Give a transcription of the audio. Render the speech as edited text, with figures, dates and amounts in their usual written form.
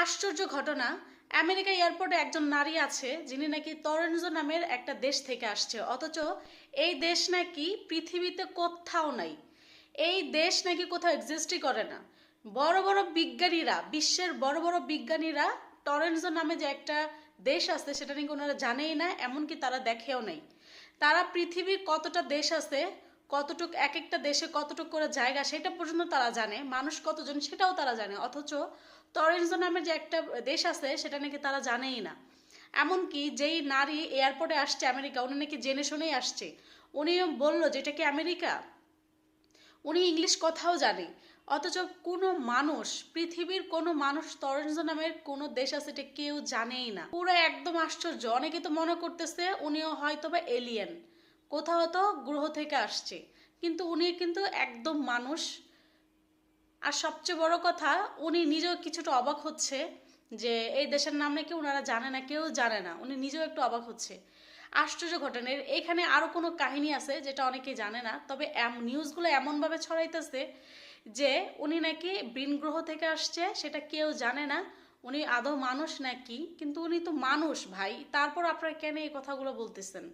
আশ্চর্য ঘটনা, আমেরিকা এয়ারপোর্টে একজন নারী আছে যিনি নাকি টরেন্জো নামের একটা দেশ থেকে আসছে, অথচ এই দেশ নাকি পৃথিবীতে কোথাও নাই। এই দেশ নাকি কোথাও এক্সিস্টই করে না। বড় বড় বিজ্ঞানীরা, বিশ্বের বড় বড় বিজ্ঞানীরা টরেন্জো নামে যে একটা দেশ আছে সেটা নাকি ওনারা জানেই না, এমনকি তারা দেখেও নাই। তারা পৃথিবীর কতটা দেশ আছে, কতটুক এক একটা দেশে কতটুক করে জায়গা সেটা পর্যন্ত তারা জানে, মানুষ কতজন সেটাও তারা জানে, অথচ টরেন্জো নামের যে একটা দেশ আছে সেটা নাকি তারা জানেই না। এমনকি যেই নারী এয়ারপোর্টে আসছে আমেরিকা, উনি নাকি জেনে শুনেই আসছে। উনি বলল যে এটা কি আমেরিকা, উনি ইংলিশ কথাও জানে, অথচ কোনো মানুষ, পৃথিবীর কোনো মানুষ টরেন্জো নামের কোনো দেশ আছে এটা কেউ জানেই না। পুরো একদম আশ্চর্য। অনেকে তো মনে করতেছে উনিও হয়তো বা এলিয়েন, কোথাও তো গ্রহ থেকে আসছে, কিন্তু উনি কিন্তু একদম মানুষ। আর সবচেয়ে বড় কথা, উনি নিজেও কিছুটা অবাক হচ্ছে যে এই দেশের নাম নাকি ওনারা জানে না, কেউ জানে না। উনি নিজেও একটু অবাক হচ্ছে। আশ্চর্য ঘটনা। এখানে আরো কোনো কাহিনী আছে যেটা অনেকেই জানে না, তবে নিউজগুলো এমনভাবে ছড়াইতেছে যে উনি নাকি ভিন গ্রহ থেকে আসছে, সেটা কেউ জানে না। উনি আদৌ মানুষ নাকি, কিন্তু উনি তো মানুষ ভাই, তারপর আপনারা কেন এই কথাগুলো বলতেছেন?